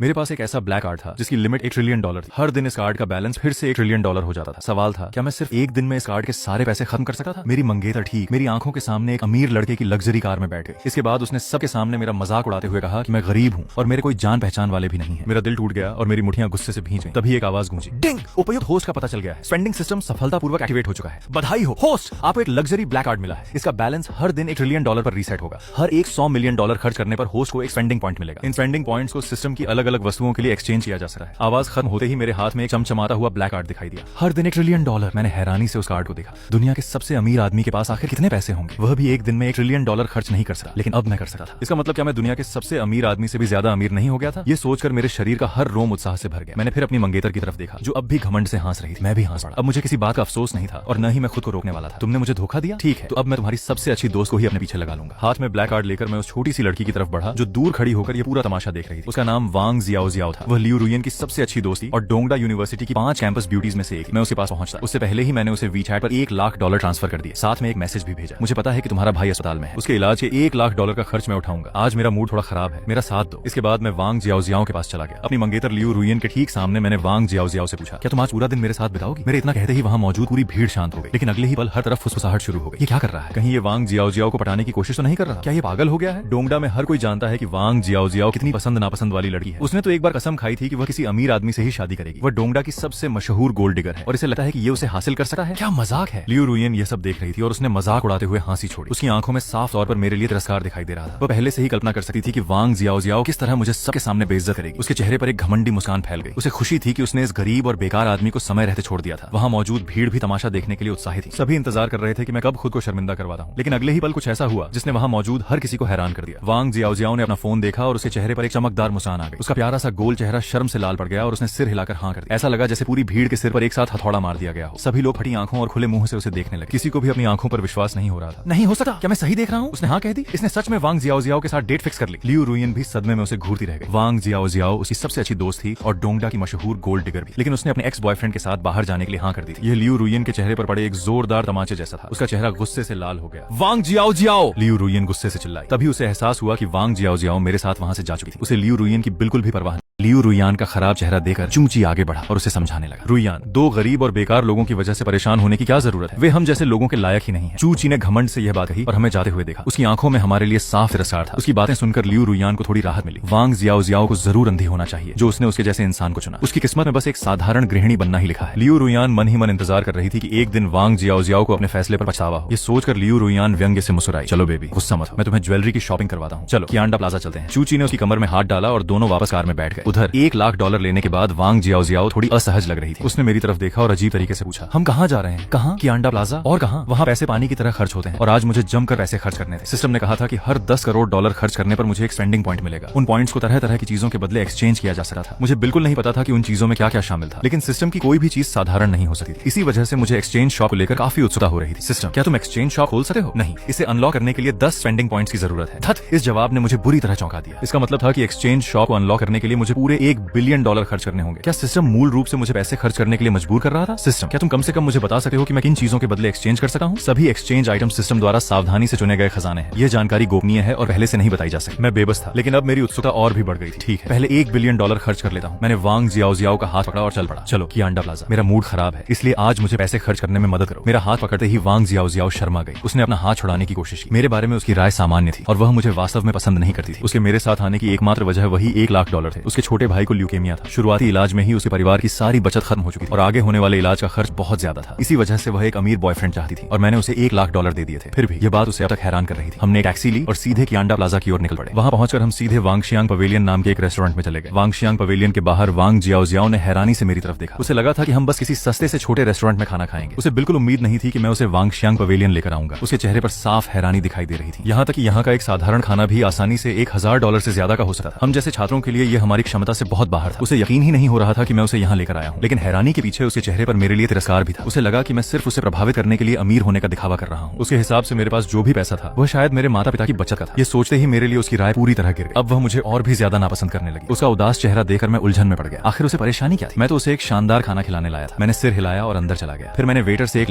मेरे पास एक ऐसा ब्लैक कार्ड था जिसकी लिमिट $1 ट्रिलियन थी। हर दिन इस कार्ड का बैलेंस फिर से $1 ट्रिलियन हो जाता था। सवाल था, क्या मैं सिर्फ एक दिन में इस कार्ड के सारे पैसे खत्म कर सकता था? मेरी मंगेतर ठीक मेरी आंखों के सामने एक अमीर लड़के की लग्जरी कार में बैठ गई। इसके बाद उसने सबके सामने मेरा मजाक उड़ाते हुए कहा कि मैं गरीब हूँ और मेरे कोई जान पहचान वाले भी नहीं है। मेरा दिल टूट गया और मेरी मुठियां गुस्से से भींच गईं। तभी एक आवाज गूंजी, डिंग! उपयुक्त होस्ट का पता चल गया है। स्पेंडिंग सिस्टम सफलतापूर्वक एक्टिवेट हो चुका है। बधाई हो होस्ट, आपको एक लग्जरी ब्लैक कार्ड मिला है। इसका बैलेंस हर दिन $1 ट्रिलियन पर रीसेट होगा। हर एक $100 मिलियन खर्च करने पर होस्ट को एक स्पेंडिंग पॉइंट मिलेगा। इन स्पेंडिंग पॉइंट्स को सिस्टम की अलग अलग वस्तुओं के लिए एक्सचेंज किया जा सकता है। आवाज खत्म होते ही मेरे हाथ में एक चमचमाता हुआ ब्लैक कार्ड दिखाई दिया। हर दिन $1 ट्रिलियन। मैंने हैरानी से उस कार्ड को देखा। दुनिया के सबसे अमीर आदमी के पास आखिर कितने पैसे होंगे? वह भी एक दिन में $1 ट्रिलियन खर्च नहीं कर सकता, लेकिन अब मैं कर सकता था। इसका मतलब क्या मैं दुनिया के सबसे अमीर आदमी से भी ज्यादा अमीर नहीं हो गया था? ये सोचकर मेरे शरीर का हर रोम उत्साह से भर गया। मैंने फिर अपनी मंगेतर की तरफ देखा जो अब भी घमंड से हंस रही थी। मैं भी हंस पड़ा। अब मुझे किसी बात का अफसोस नहीं था और न ही मैं खुद को रोकने वाला था। तुमने मुझे धोखा दिया, ठीक है, तो अब मैं तुम्हारी सबसे अच्छी दोस्त को ही अपने पीछे लगा लूंगा। हाथ में ब्लैक कार्ड लेकर मैं उस छोटी सी लड़की की तरफ बढ़ा जो दूर खड़ी होकर ये पूरा तमाशा देख रही थी। उसका नाम वांग जियाओ था। वह लियू रुयन की सबसे अच्छी दोस्त थी और डोंगडा यूनिवर्सिटी की 5 कैंपस ब्यूटीज में से एक। मैं उसके पास पहुंचता उससे पहले ही मैंने उसे वीचैट पर $1 लाख ट्रांसफर कर दिया। साथ में एक मैसेज भी भेजा, मुझे पता है कि तुम्हारा भाई अस्पताल में है, उसके इलाज के $1 लाख का खर्च मैं उठाऊंगा। आज मेरा मूड थोड़ा खराब है, मेरा साथ दो। इसके बाद मैं वांग जियाओ के पास चला गया। अपनी मंगेतर लियू रुयन के ठीक सामने मैंने वांग जियाओ से पूछा, क्या तुम आज पूरा दिन मेरे साथ बिताओगी? मेरे इतना कहते ही वहां मौजूद पूरी भीड़ शांत हो गई, लेकिन अगले ही पल हर तरफ फुसफुसाहट शुरू हो गई। ये क्या कर रहा है? कहीं ये वांग जियाओ को पटाने की कोशिश तो नहीं कर रहा? क्या ये पागल हो गया है? डोंगडा में हर कोई जानता है कि वांग जियाओ कितनी पसंद नापसंद वाली लड़की है। उसने तो एक बार कसम खाई थी कि वह किसी अमीर आदमी से ही शादी करेगी। वह डोंगडा की सबसे मशहूर गोल्ड डिगर है और इसे लगता है कि ये उसे हासिल कर सकता है। क्या मजाक है? लियू रुयन ये सब देख रही थी और उसने मजाक उड़ाते हुए हंसी छोड़ी। उसकी आंखों में साफ तौर पर मेरे लिए तिरस्कार दिखाई दे रहा था। वह पहले से ही कल्पना कर सकती थी कि वांग जियाओ किस तरह मुझे सबके सामने बेइज्जत करेगी। उसके चेहरे पर एक घमंडी मुस्कान फैल गई। उसे खुशी थी कि उसने इस गरीब और बेकार आदमी को समय रहते छोड़ दिया था। वहां मौजूद भीड़ भी तमाशा देखने के लिए उत्साहित थी। सभी इंतजार कर रहे थे कि मैं कब खुद को शर्मिंदा करवाता हूं, लेकिन अगले ही पल कुछ ऐसा हुआ जिसने वहां मौजूद हर किसी को हैरान कर दिया। वांग जियाओ ने अपना फोन देखा और उसके चेहरे पर एक चमकदार मुस्कान आ गई। उसका प्यारा सा गोल चेहरा शर्म से लाल पड़ गया और उसने सिर हिलाकर हाँ कर दिया। ऐसा लगा जैसे पूरी भीड़ के सिर पर एक साथ हथौड़ा मार दिया गया हो। सभी लोग फटी आंखों और खुले मुंह से उसे देखने लगे। किसी को भी अपनी आंखों पर विश्वास नहीं हो रहा था। नहीं हो सकता, क्या मैं सही देख रहा हूँ? उसने हाँ कह दी। इसने सच में वांग जियाओ के साथ डेट फिक्स कर ली। लियू रुयन भी सदमे में उसे घूरती रह गई। वांग जियाओ उसकी सबसे अच्छी दोस्त थी और डोंगडा की मशहूर गोल्ड डिगर भी, लेकिन उसने अपने एक्स बॉयफ्रेंड के साथ बाहर जाने के लिए हाँ कर दी थी। यह लियू रुयन के चेहरे पर पड़े एक जोरदार तमाचे जैसा था। उसका चेहरा गुस्से से लाल हो गया। वांग जियाओ! लियू रुयन गुस्से से चिल्लाई। तभी उसे एहसास हुआ कि वांग जियाओ मेरे साथ वहां से जा चुकी थी। उसे लियू रुयन की बिल्कुल भी परवाह। लियू रुयान का खराब चेहरा देखकर चूंची आगे बढ़ा और उसे समझाने लगा, रुयान, दो गरीब और बेकार लोगों की वजह से परेशान होने की क्या जरूरत है? वे हम जैसे लोगों के लायक ही नहीं है। चूची ने घमंड से यह बात कही और हमें जाते हुए देखा। उसकी आंखों में हमारे लिए साफ तिरस्कार था। उसकी बातें सुनकर लियू रुयान को थोड़ी राहत मिली। वांग जियाओ को जरूर अंधी होना चाहिए जो उसने उसके जैसे इंसान को चुना। उसकी किस्मत में बस एक साधारण गृहिणी बनना ही लिखा है। लियू रुयान मन ही मन इंतजार कर रही थी कि एक दिन वांग जियाओ को अपने फैसले पर पछतावा हो। ये सोचकर लियू रुयान व्यंग्य से मुस्कुराई। चलो बेबी, गुस्सा मत हो, मैं तुम्हें ज्वेलरी की शॉपिंग करवाता हूँ। चलो कियांडा प्लाजा चलते हैं। चूची ने उसकी कमर में हाथ डाला और दोनों वापस कार में बैठ गए। उधर $1 लाख लेने के बाद वांग जियाओ थोड़ी असहज लग रही थी। उसने मेरी तरफ देखा और अजीब तरीके से पूछा, हम कहाँ जा रहे हैं? कहाँ? कियांडा प्लाजा? और कहाँ? वहाँ पैसे पानी की तरह खर्च होते हैं और आज मुझे जमकर पैसे खर्च करने थे। सिस्टम ने कहा था कि हर $10 करोड़ खर्च करने पर मुझे एक स्पेंडिंग पॉइंट मिलेगा। उन पॉइंट्स को तरह तरह की चीजों के बदले एक्सचेंज किया जा सकता था। मुझे बिल्कुल नहीं पता था कि उन चीजों में क्या क्या शामिल था, लेकिन सिस्टम की कोई भी चीज साधारण नहीं हो सकती थी। इसी वजह से मुझे एक्सचेंज शॉप को लेकर काफी उत्सुकता हो रही थी। सिस्टम, क्या तुम एक्सचेंज शॉप खोल सकते हो? नहीं, इसे अनलॉक करने के लिए 10 स्पेंडिंग पॉइंट्स की जरूरत है। धत, इस जवाब ने मुझे बुरी तरह चौंका दिया। इसका मतलब था कि एक्सचेंज शॉप को अनलॉक करने के लिए मुझे पूरे $1 बिलियन खर्च करने होंगे। क्या सिस्टम मूल रूप से मुझे पैसे खर्च करने के लिए मजबूर कर रहा था? सिस्टम, क्या तुम कम से कम मुझे बता सकते हो कि मैं किन चीजों के बदले एक्सचेंज कर सकता हूँ? सभी एक्सचेंज आइटम सिस्टम द्वारा सावधानी से चुने गए खजाने हैं। यह जानकारी गोपनीय है और पहले से नहीं बताई जा सकती। मैं बेबस था, लेकिन अब मेरी उत्सुकता और भी बढ़ गई थी। ठीक है, पहले $1 बिलियन खर्च कर लेता हूँ। मैंने वांग जियाओ का हाथ पकड़ा और चल पड़ा। चलो कियांडा प्लाजा। मेरा मूड खराब है, इसलिए आज मुझे पैसे खर्च करने में मदद करो। मेरा हाथ पकड़ते ही वांग जियाओ शर्मा गई। उसने अपना हाथ छुड़ाने की कोशिश की। मेरे बारे में उसकी राय सामान्य थी और वह मुझे वास्तव में पसंद नहीं करती थी। उसके मेरे साथ आने की एकमात्र वजह वही $1 लाख थे। उसके छोटे भाई को ल्यूकेमिया था। शुरुआती इलाज में ही उसके परिवार की सारी बचत खत्म हो चुकी थी और आगे होने वाले इलाज का खर्च बहुत ज्यादा था। इसी वजह से वह एक अमीर बॉयफ्रेंड चाहती थी और मैंने उसे $1 लाख दे दिए थे। फिर भी यह बात उसे अब तक हैरान कर रही थी। हमने टैक्सी ली और सीधे कियांडा प्लाजा की ओर निकल पड़े। वहां पहुंचकर हम सीधे वांगशियांग पवेलियन नाम के एक रेस्टोरेंट में चले गए। वांगशियांग पवेलियन के बाहर वांग जियाओ ने हैरानी से मेरी तरफ देखा। उसे लगा था कि हम बस किसी सस्ते से छोटे रेस्टोरेंट में खाना खाएंगे। उसे बिल्कुल उम्मीद नहीं थी कि मैं उसे वांगशियांग पवेलियन लेकर आऊंगा। उसके चेहरे पर साफ हैरानी दिखाई दे रही थी। यहाँ तक कि यहाँ का एक साधारण खाना भी आसानी से $1000 से ज्यादा का हो सकता था। हम जैसे छात्रों के लिए यह हमारी क्षमता से बहुत बाहर था। उसे यकीन ही नहीं हो रहा था कि मैं उसे यहाँ लेकर आया हूँ, लेकिन हैरानी के पीछे उसके चेहरे पर मेरे लिए तिरस्कार भी था। उसे लगा कि मैं सिर्फ उसे प्रभावित करने के लिए अमीर होने का दिखावा कर रहा हूँ। उसके हिसाब से मेरे पास जो भी पैसा था वह शायद मेरे माता पिता की बचत का था। ये सोचते ही मेरे लिए उसकी राय पूरी तरह गिर गई। अब वह मुझे और भी ज्यादा नापसंद करने लगी। उसका उदास चेहरा देखकर मैं उलझन में पड़ गया। आखिर उसे परेशानी क्या थी? मैं तो उसे एक शानदार खाना खिलाने लाया था। मैंने सिर हिलाया और अंदर चला गया। फिर मैंने वेटर से एक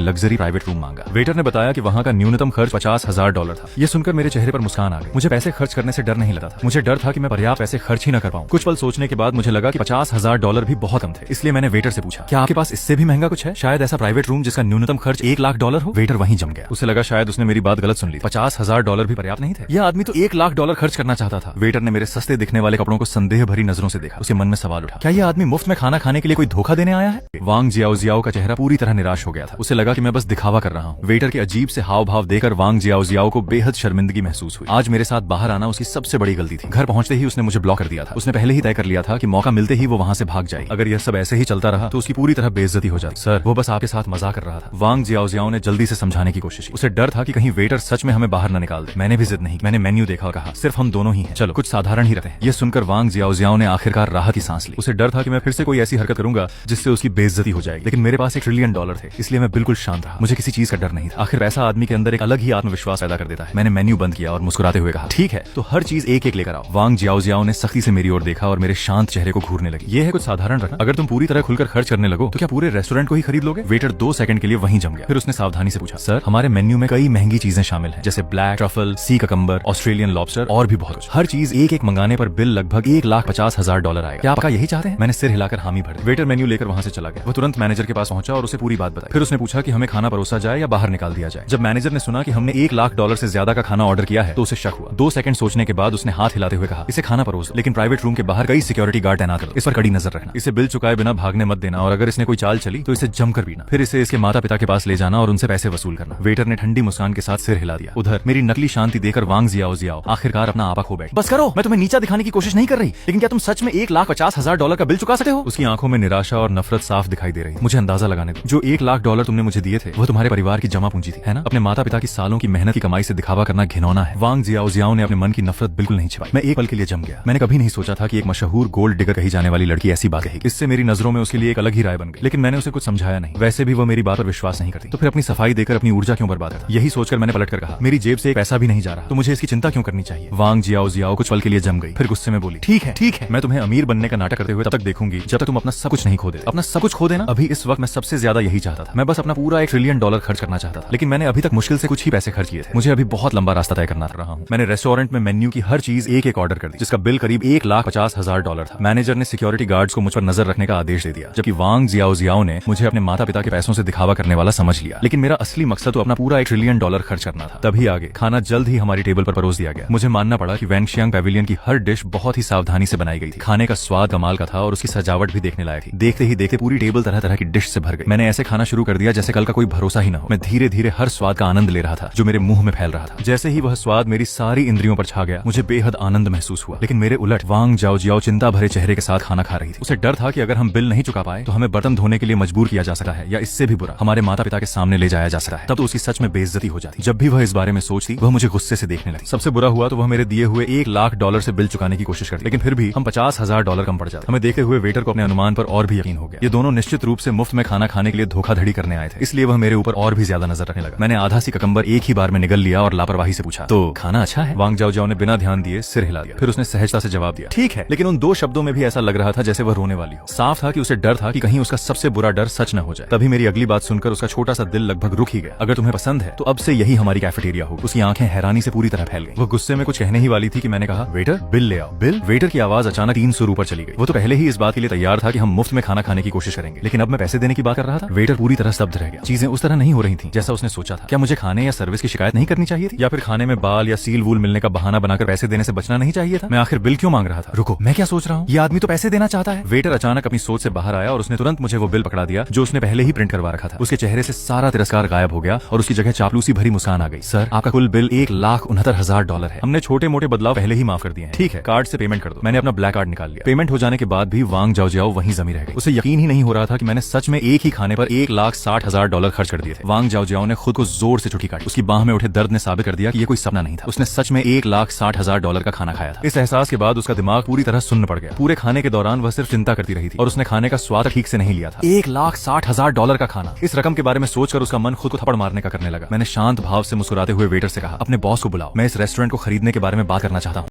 लग्जरी प्राइवेट रूम मांगा। वेटर ने बताया कि वहाँ का न्यूनतम खर्च $50,000 था। यह सुनकर मेरे चेहरे पर मुस्कान आ गई। मुझे पैसे खर्च करने से डर नहीं लगा था। मुझे डर था कि मैं पर्याप्त पैसे खर्च ही न कर पाऊं। कुछ पल सोच सोचने के बाद मुझे लगा कि $50,000 भी बहुत कम थे, इसलिए मैंने वेटर से पूछा, क्या आपके पास इससे भी महंगा कुछ है? शायद ऐसा प्राइवेट रूम जिसका न्यूनतम खर्च $1,00,000 हो। वेटर वहीं जम गया। उसे लगा शायद उसने मेरी बात गलत सुन ली। $50,000 भी पर्याप्त नहीं थे। यह आदमी तो $1,00,000 खर्च करना चाहता था। वेटर ने मेरे सस्ते दिखने वाले कपड़ों को संदेह भरी नजरों से देखा। उसे मन में सवाल उठा, क्या यह आदमी मुफ्त में खाना खाने के लिए कोई धोखा देने आया है? वांग जियाओ का चेहरा पूरी तरह निराश हो गया था। उसे लगा कि मैं बस दिखावा कर रहा हूँ। वेटर के अजीब से हाव भाव देखकर वांग जियाओ को बेहद शर्मिंदगी महसूस हुई। आज मेरे साथ बाहर आना उसकी सबसे बड़ी गलती थी। घर पहुंचते ही उसने मुझे ब्लॉक कर दिया था। उसने पहले ही तय कर लिया था कि मौका मिलते ही वो वहां से भाग जाए। अगर यह सब ऐसे ही चलता रहा तो उसकी पूरी तरह बेइज्जती हो जाती। सर, वो बस आपके साथ मजाक कर रहा था। वांग जियाओ ने जल्दी से समझाने की कोशिश की। उसे डर था कि कहीं वेटर सच में हमें बाहर न निकाल दे। मैंने भी जिद नहीं की। मैंने मेन्यू देखा और कहा, सिर्फ हम दोनों ही हैं, चलो कुछ साधारण ही रहते हैं। यह सुनकर वांग जियाओ ने आखिरकार राहत की सांस ली। उसे डर था कि मैं फिर से कोई ऐसी हरकत करूंगा जिससे उसकी बेइज्जती हो जाएगी, लेकिन मेरे पास $1 ट्रिलियन थे, इसलिए मैं बिल्कुल शांत रहा। मुझे किसी चीज का डर नहीं था। आखिर ऐसा आदमी के अंदर एक अलग ही आत्मविश्वास पैदा कर देता है। मैंने मेन्यू बंद किया और मुस्कुराते हुए कहा, ठीक है, तो हर चीज एक एक लेकर आओ। वांग जियाओ ने सख्ती से मेरी ओर देखा और मेरे शांत चेहरे को घूरने लगी। ये है कुछ साधारण रखना। अगर तुम पूरी तरह खुलकर खर्च करने लगो तो क्या पूरे रेस्टोरेंट को ही खरीद लोगे? वेटर 2 सेकंड के लिए वहीं जम गया। फिर उसने सावधानी से पूछा, सर, हमारे मेन्यू में कई महंगी चीजें शामिल हैं, जैसे ब्लैक ट्रफल, सी ककम्बर, ऑस्ट्रेलियन लॉबस्टर और भी बहुत कुछ। हर चीज एक एक मंगाने पर बिल लगभग $1,50,000 आएगा। क्या आप यही चाहते हैं? मैंने सिर हिलाकर हामी भर दी। वेटर मेन्यू लेकर वहां से चला गया। वो तुरंत मैनेजर के पास पहुंचा और उसे पूरी बात बताई। फिर उसने पूछा कि हमें खाना परोसा जाए या बाहर निकाल दिया जाए। जब मैनेजर ने सुना कि हमने $1,00,000 से ज्यादा का खाना ऑर्डर किया है तो उसे शक हुआ। 2 सेकंड सोचने के बाद उसने हाथ हिलाते हुए कहा, इसे खाना परोस, लेकिन प्राइवेट रूम के बाहर कई सिक्योरिटी गार्ड तैनात कर दो। इस पर कड़ी नजर रखना। इसे बिल चुकाए बिना भागने मत देना और अगर इसने कोई चाल चली तो इसे जमकर पीना। फिर इसे इसके माता पिता के पास ले जाना और उनसे पैसे वसूल करना। वेटर ने ठंडी मुस्कान के साथ सिर हिला दिया। उधर मेरी नकली शांति देकर वांग जियाओ आखिरकार अपना आपा खो बैठी। बस करो, मैं तुम्हें नीचा दिखाने की कोशिश नहीं कर रही, लेकिन क्या तुम सच में $1,50,000 का बिल चुका सकते हो? उसकी आंखों में निराशा और नफरत साफ दिखाई दे रही। मुझे अंदाजा लगाने दो, जो $1,00,000 तुमने मुझे दिए थे वो तुम्हारे परिवार की जमा पूंजी थी, है ना? अपने माता पिता की सालों की मेहनत की कमाई से दिखावा करना घिनौना है। वांग जियाओ ने अपने मन की नफरत बिल्कुल नहीं छिपाई। मैं एक पल के लिए जम गया। मैंने कभी नहीं सोचा था कि एक मशहूर गोल्ड डिगर कही जाने वाली लड़की ऐसी बात कहेगी। इससे मेरी नजरों में उसके लिए एक अलग ही राय बन गई, लेकिन मैंने उसे कुछ समझाया नहीं। वैसे भी वो मेरी बात पर विश्वास नहीं करती, तो फिर अपनी सफाई देकर अपनी ऊर्जा क्यों बर्बाद करता? यही सोचकर मैंने पलटकर कहा, मेरी जेब से एक पैसा भी नहीं जा रहा, तो मुझे इसकी चिंता क्यों करनी चाहिए? वांग जियाओ कुछ पल के लिए जम गई, फिर गुस्से में बोली, ठीक है, मैं तुम्हें अमीर बनने का नाटक करते हुए तब तक देखूंगी जब तक तुम अपना सब कुछ नहीं खो देते। अपना सब कुछ खो देना? अभी इस वक्त मैं सबसे ज्यादा यही चाहता था। मैं बस अपना पूरा $1 ट्रिलियन खर्च करना चाहता था, लेकिन मैंने अभी तक मुश्किल से कुछ ही पैसे खर्च किए थे। मुझे अभी बहुत लंबा रास्ता तय करना रहा हूँ। मैंने रेस्टोरेंट में मेन्यू की हर चीज एक एक ऑर्डर कर दी, जिसका बिल करीब $1,50,000 था। मैनेजर ने सिक्योरिटी गार्ड्स को मुझ पर नजर रखने का आदेश दे दिया, जबकि वांग जियाओ ने मुझे अपने माता पिता के पैसों से दिखावा करने वाला समझ लिया। लेकिन मेरा असली मकसद तो अपना पूरा $1 ट्रिलियन खर्च करना था। तभी आगे खाना जल्द ही हमारी टेबल पर परोस दिया गया। मुझे मानना पड़ा कि वैंगशियांग पैविलियन की हर डिश बहुत ही सावधानी से बनाई गई थी। खाने का स्वाद कमाल का था और उसकी सजावट भी देखने लायक थी। देखते ही देखते पूरी टेबल तरह तरह की डिश से भर गई। मैंने ऐसे खाना शुरू कर दिया जैसे कल का कोई भरोसा ही न हो। मैं धीरे धीरे हर स्वाद का आनंद ले रहा था जो मेरे मुंह में फैल रहा था। जैसे ही वह स्वाद मेरी सारी इंद्रियों पर छा गया, मुझे बेहद आनंद महसूस हुआ। लेकिन मेरे उलट वांग जियाओ चिंता भरे चेहरे के साथ खाना खा रही थी। उसे डर था कि अगर हम बिल नहीं चुका पाए तो हमें बर्तन धोने के लिए मजबूर किया जा सकता है, या इससे भी बुरा हमारे माता पिता के सामने ले जाया जा सकता है। तब तो उसकी सच में बेइज्जती हो जाती। जब भी वह इस बारे में सोचती, वह मुझे गुस्से से देखने लगी। सबसे बुरा हुआ तो वह मेरे दिए हुए $1,00,000 से बिल चुकाने की कोशिश करती, लेकिन फिर भी हम $50,000 कम पड़ जाते। हमें देखते हुए वेटर को अपने अनुमान पर और भी यकीन हो गया। ये दोनों निश्चित रूप से मुफ्त में खाना खाने के लिए धोखाधड़ी करने आए थे, इसलिए वह मेरे ऊपर और भी ज्यादा नजर रखने लगा। मैंने आधा सी ककम्बर एक ही बार में निगल लिया और लापरवाही से पूछा, तो खाना अच्छा है? वांग जियाओ ने बिना ध्यान दिए सिर हिला दिया। फिर उसने सहजता से जवाब दिया, ठीक है, लेकिन उन 2 शब्दों में भी ऐसा लग रहा था जैसे वह रोने वाली हो। साफ था कि उसे डर था कि कहीं उसका सबसे बुरा डर सच न हो जाए। तभी मेरी अगली बात सुनकर उसका छोटा सा दिल लगभग रुक ही गया। अगर तुम्हें पसंद है तो अब से यही हमारी कैफेटेरिया होगी। उसकी आंखें हैरानी से पूरी तरह फैल गईं। वो गुस्से में कुछ कहने ही वाली थी कि मैंने कहा, वेटर बिल ले आओ। बिल? वेटर की आवाज अचानक 300 ऊपर चली गई। वो तो पहले ही इस बात के लिए तैयार था कि हम मुफ्त में खाना खाने की कोशिश करेंगे, लेकिन अब मैं पैसे देने की बात कर रहा था। वेटर पूरी तरह स्तब्ध रह गया। चीजें उस तरह नहीं हो रही थी जैसा उसने सोचा था। क्या मुझे खाने या सर्विस की शिकायत नहीं करनी चाहिए थी, या फिर खाने में बाल या सील वूल मिलने का बहाना बनाकर पैसे देने से बचना नहीं चाहिए था? मैं आखिर बिल क्यों मांग रहा था? रुको, मैं क्या सोच रहा हूँ, ये आदमी तो पैसे देना चाहता है। वेटर अचानक अपनी सोच से बाहर आया और उसने तुरंत मुझे वो बिल पकड़ा दिया जो उसने पहले ही प्रिंट करवा रखा था। उसके चेहरे से सारा तिरस्कार गायब हो गया और उसकी जगह चापलूसी भरी मुस्कान आ गई। सर, आपका कुल बिल $1,69,000 है। हमने छोटे मोटे बदलाव पहले ही माफ कर दिए हैं। ठीक है, कार्ड से पेमेंट कर दो। मैंने अपना ब्लैक कार्ड निकाल लिया। पेमेंट हो जाने के बाद भी वांग जियाओ वहीं जमी रह गई। उसे यकीन ही नहीं हो रहा था कि मैंने सच में एक ही खाने पर $1,60,000 खर्च कर दिए थे। वांग जियाओ ने खुद को जोर से चुटकी काटी। उसकी बाह में उठे दर्द ने साबित कर दिया कि ये कोई सपना नहीं था। उसने सच में $1,60,000 का खाना खाया था। इस एहसास के बाद उसका दिमाग पूरी तरह सुन्न पड़ गया। पूरे खाने के दौरान वह सिर्फ चिंता करती रही थी और उसने खाने का स्वाद ठीक से नहीं लिया था। $1,60,000 का खाना। इस रकम के बारे में सोचकर उसका मन खुद को थप्पड़ मारने का करने लगा। मैंने शांत भाव से मुस्कुराते हुए वेटर से कहा, अपने बॉस को बुलाओ, मैं इस रेस्टोरेंट को खरीदने के बारे में बात करना चाहता हूँ।